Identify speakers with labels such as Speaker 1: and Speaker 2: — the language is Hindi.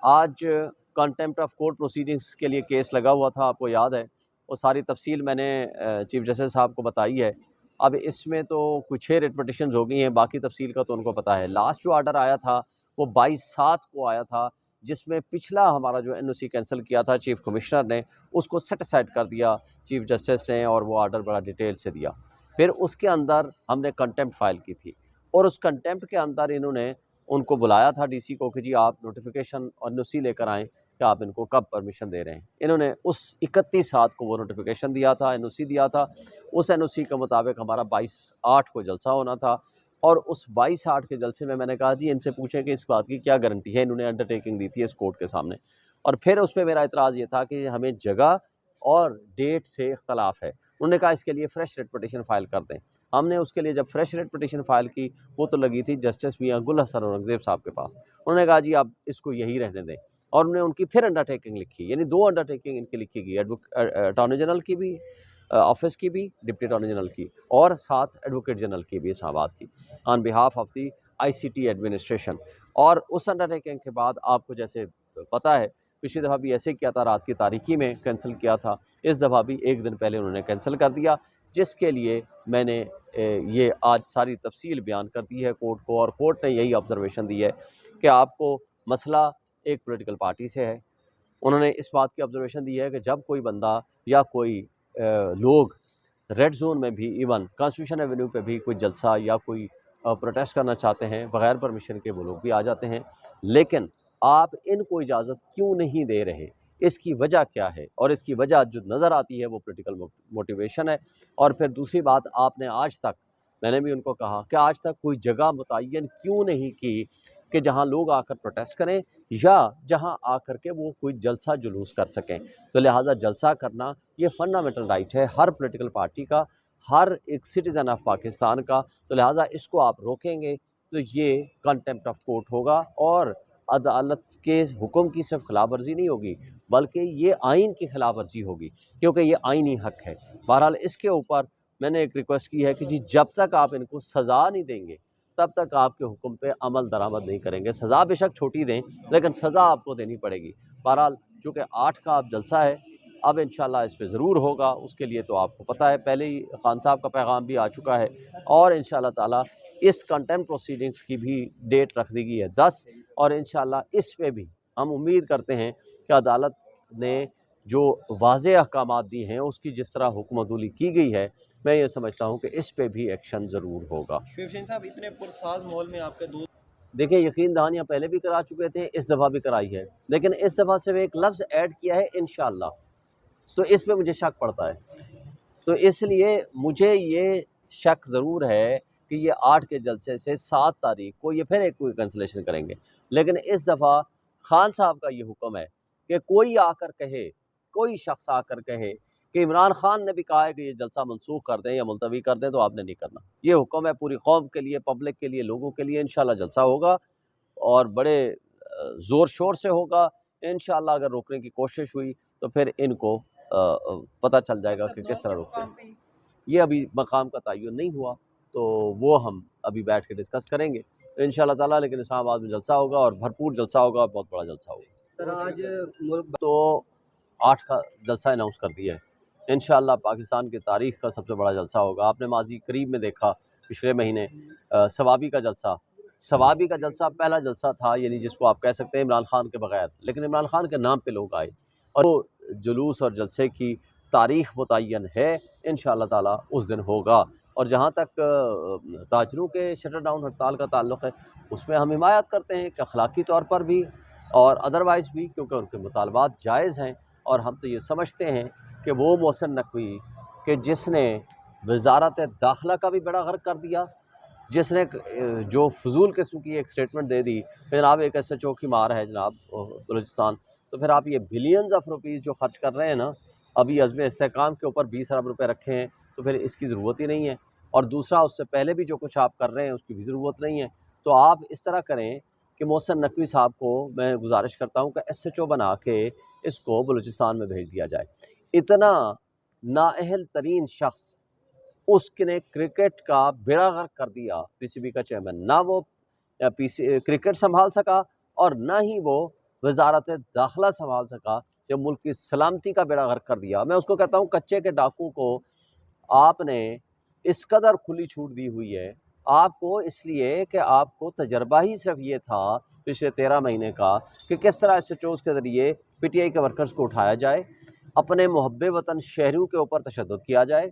Speaker 1: आज कंटेम्प्ट ऑफ कोर्ट प्रोसीडिंग्स के लिए केस लगा हुआ था, आपको याद है। वो सारी तफसील मैंने चीफ जस्टिस साहब को बताई है। अब इसमें तो कुछ 6 रिट पिटिशंस हो गई हैं, बाकी तफसील का तो उनको पता है। लास्ट जो आर्डर आया था वो 22/7 को आया था, जिसमें पिछला हमारा जो एनओसी कैंसिल किया था चीफ कमिश्नर ने, उसको सेट असाइड कर दिया चीफ जस्टिस ने, और वो आर्डर बड़ा डिटेल से दिया। फिर उसके अंदर हमने कंटेम्प्ट फाइल की थी, और उस कंटेम्प्ट के अंदर इन्होंने उनको बुलाया था डीसी को कि जी आप नोटिफिकेशन और एनओसी लेकर आएँ कि आप इनको कब परमिशन दे रहे हैं। इन्होंने उस 31/7 को वो नोटिफिकेशन दिया था, एनओसी दिया था। उस एनओसी के मुताबिक हमारा 22/8 को जलसा होना था, और उस 22/8 के जलसे में मैंने कहा जी इनसे पूछें कि इस बात की क्या गारंटी है। इन्होंने अंडरटेकिंग दी थी इस कोर्ट के सामने, और फिर उस पर मेरा इतराज़ ये था कि हमें जगह और डेट से इख्तलाफ है। उन्होंने कहा इसके लिए फ्रेश रिट पिटिशन फाइल कर दें। हमने उसके लिए जब फ्रेश रिट पिटिशन फाइल की, वो तो लगी थी जस्टिस मियां गुल हसन औरंगजेब साहब के पास। उन्होंने कहा जी आप इसको यही रहने दें, और उन्होंने उनकी फिर अंडरटेकिंग लिखी, यानी 2 अंडरटेकिंग इनकी लिखी गई, अटॉर्नी जनरल की भी ऑफिस की भी, डिप्टी अटॉर्नी जनरल की, और साथ एडवोकेट जनरल की भी इस्लामाबाद की, on behalf of the ICT administration. और उस अंडरटेकिंग के बाद आपको जैसे पता है पिछली दफ़ा भी ऐसे किया था, रात की तारीकी में कैंसिल किया था। इस दफ़ा भी एक दिन पहले उन्होंने कैंसिल कर दिया, जिसके लिए मैंने ये आज सारी तफसील बयान कर दी है कोर्ट को, और कोर्ट ने यही ऑब्जर्वेशन दी है कि आपको मसला एक पॉलिटिकल पार्टी से है। उन्होंने इस बात की ऑब्जर्वेशन दी है कि जब कोई बंदा या कोई लोग रेड जोन में भी, इवन कॉन्स्टिट्यूशन एवेन्यू पे भी कोई जलसा या कोई प्रोटेस्ट करना चाहते हैं, बगैर परमिशन के वो लोग भी आ जाते हैं। लेकिन आप इनको इजाज़त क्यों नहीं दे रहे, इसकी वजह क्या है? और इसकी वजह जो नज़र आती है वो पॉलिटिकल मोटिवेशन है। और फिर दूसरी बात, आपने आज तक, मैंने भी उनको कहा कि आज तक कोई जगह मुतय्यन क्यों नहीं की कि जहाँ लोग आकर प्रोटेस्ट करें, या जहाँ आकर के वो कोई जलसा जुलूस कर सकें। तो लिहाजा जलसा करना ये फंडामेंटल राइट है हर पॉलिटिकल पार्टी का, हर एक सिटीज़न ऑफ पाकिस्तान का। तो लिहाजा इसको आप रोकेंगे तो ये कंटेम्प्ट ऑफ कोर्ट होगा, और अदालत के हुक्म की सिर्फ खिलाफ वर्जी नहीं होगी, बल्कि ये आइन की खिलाफ वर्जी होगी, क्योंकि ये आइनी हक है। बहरहाल इसके ऊपर मैंने एक रिक्वेस्ट की है कि जी जब तक आप इनको सज़ा नहीं देंगे, तब तक आपके हुक्म पे अमल दरामद नहीं करेंगे। सज़ा बेशक छोटी दें, लेकिन सज़ा आपको देनी पड़ेगी। बहरहाल चूँकि 8 का अब जलसा है, अब इंशाल्लाह इस पे ज़रूर होगा। उसके लिए तो आपको पता है, पहले ही खान साहब का पैगाम भी आ चुका है, और इंशाल्लाह ताला इस कंटेम्प्ट प्रोसीडिंग्स की भी डेट रख दी गई है 10, और इंशाल्लाह इस पे भी हम उम्मीद करते हैं कि अदालत ने जो वाज़े अहकामात दिए हैं, उसकी जिस तरह हुक्मअदुली की गई है, मैं ये समझता हूँ कि इस पे भी एक्शन ज़रूर होगा।
Speaker 2: शिवसेना साहब, इतने पुरसाज माहौल में आपके दो
Speaker 1: देखिए, यकीन दहानियाँ पहले भी करा चुके थे, इस दफ़ा भी कराई है, लेकिन इस दफ़ा सिर्फ एक लफ्ज़ ऐड किया है इंशाअल्लाह, तो इस पे मुझे शक पड़ता है। तो इसलिए मुझे ये शक ज़रूर है कि ये 8 के जलसे से 7 तारीख को ये फिर एक कोई कैंसलेशन करेंगे। लेकिन इस दफ़ा खान साहब का ये हुक्म है कि कोई आकर कहे, कोई शख्स आकर कहे कि इमरान खान ने भी कहा है कि ये जलसा मनसूख कर दें या मुलतवी कर दें, तो आपने नहीं करना। ये हुक्म है पूरी कौम के लिए, पब्लिक के लिए, लोगों के लिए। इंशाअल्लाह जलसा होगा, और बड़े ज़ोर शोर से होगा। इंशाअल्लाह अगर रोकने की कोशिश हुई तो फिर इनको पता चल जाएगा कि किस तरह रोकते हैं। ये अभी मकाम का तयन नहीं हुआ, तो वो हम अभी बैठ के डिस्कस करेंगे तो इंशाअल्लाह ताला। लेकिन इस्लामाबाद में जलसा होगा, और भरपूर जलसा होगा, बहुत बड़ा जलसा होगा।
Speaker 2: सर आज मुल्क
Speaker 1: तो 8 का जलसा अनाउंस कर दिया है। इंशाअल्लाह पाकिस्तान की तारीख़ का सबसे बड़ा जलसा होगा। आपने माजी करीब में देखा, पिछले महीने सवाबी का जलसा, सवाबी का जलसा पहला जलसा था, यानी जिसको आप कह सकते हैं इमरान खान के बगैर, लेकिन इमरान खान के नाम पे लोग आए, और वो जुलूस और जलसे की तारीख़ मुतय्यन है। इंशाअल्लाह ताला उस दिन होगा। और जहाँ तक ताजरों के शटर डाउन हड़ताल का ताल्लुक़ है, उसमें हम हिमायत करते हैं कि अखलाकी तौर पर भी और अदरवाइज़ भी, क्योंकि उनके मुतालबात जायज़ हैं। और हम तो ये समझते हैं कि वो मोहसिन नकवी कि जिसने वज़ारत दाखिला का भी बेड़ा गर्क कर दिया, जिसने जो फजूल किस्म की एक स्टेटमेंट दे दी कि जनाब एक SHO की मार है जनाब बलूचिस्तान, तो फिर आप ये बिलियंस ऑफ रुपीज़ जो खर्च कर रहे हैं ना, अभी अज़्म इस्तेहकाम के ऊपर 20 अरब रुपये रखे हैं, तो फिर इसकी ज़रूरत ही नहीं है। और दूसरा, उससे पहले भी जो कुछ आप कर रहे हैं उसकी भी ज़रूरत नहीं है। तो आप इस तरह करें कि मोहसिन नकवी साहब को मैं गुजारिश करता हूँ कि SHO बना के इसको बलूचिस्तान में भेज दिया जाए। इतना नाअहल तरीन शख्स, उसने क्रिकेट का बेड़ा गर्क कर दिया, PCB का चेयरमैन। ना वो क्रिकेट संभाल सका, और ना ही वो वजारत दाखिला संभाल सका, जो मुल्क की सलामती का बेड़ा गर्क कर दिया। मैं उसको कहता हूँ कच्चे के डाकू को आपने इस कदर खुली छूट दी हुई है, आपको इसलिए कि आपको तजर्बा ही सिर्फ ये था पिछले 13 महीने का कि किस तरह SHOs के ज़रिए PTI के वर्कर्स को उठाया जाए, अपने मुहब्बे वतन शहरियों के ऊपर तशद्दुद किया जाए